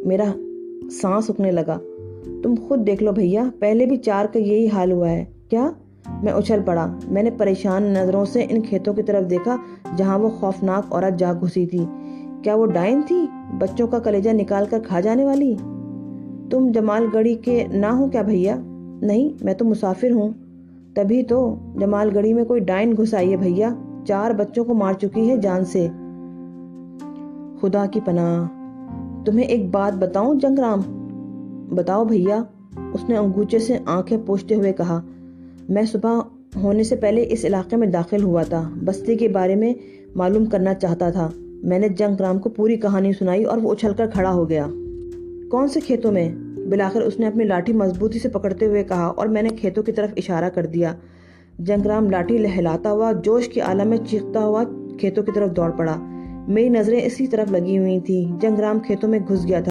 میرا سانس رکنے لگا۔ تم خود دیکھ لو بھیا، پہلے بھی 4 کا یہی حال ہوا ہے۔ کیا؟ میں اچھل پڑا۔ میں نے پریشان نظروں سے ان کھیتوں کی طرف دیکھا جہاں وہ خوفناک عورت جا گھسی تھی۔ کیا وہ ڈائن تھی، بچوں کا کلیجہ نکال کر کھا جانے والی؟ تم جمال گڑھی کے نہ ہو کیا بھیا؟ نہیں، میں تو مسافر ہوں۔ تبھی تو جمال گڑھی میں کوئی ڈائن گھس آئی ہے بھیا، 4 بچوں کو مار چکی ہے جان سے۔ خدا کی پناہ۔ تمہیں ایک بات بتاؤں جنگ رام؟ بتاؤ بھیا، اس نے انگوچھے سے آنکھیں پوچھتے ہوئے کہا۔ میں صبح ہونے سے پہلے اس علاقے میں داخل ہوا تھا، بستی کے بارے میں معلوم کرنا چاہتا تھا۔ میں نے جنگ رام کو پوری کہانی سنائی اور وہ اچھل کر کھڑا ہو گیا۔ کون سے کھیتوں میں؟ بالآخر اس نے اپنی لاٹھی مضبوطی سے پکڑتے ہوئے کہا اور میں نے کھیتوں کی طرف اشارہ کر دیا۔ جنگ رام لاٹھی لہلاتا ہوا جوش کے عالم میں چیختا ہوا کھیتوں کی طرف دوڑ پڑا۔ میری نظریں اسی طرف لگی ہوئی تھیں۔ جنگ رام کھیتوں میں گھس گیا تھا۔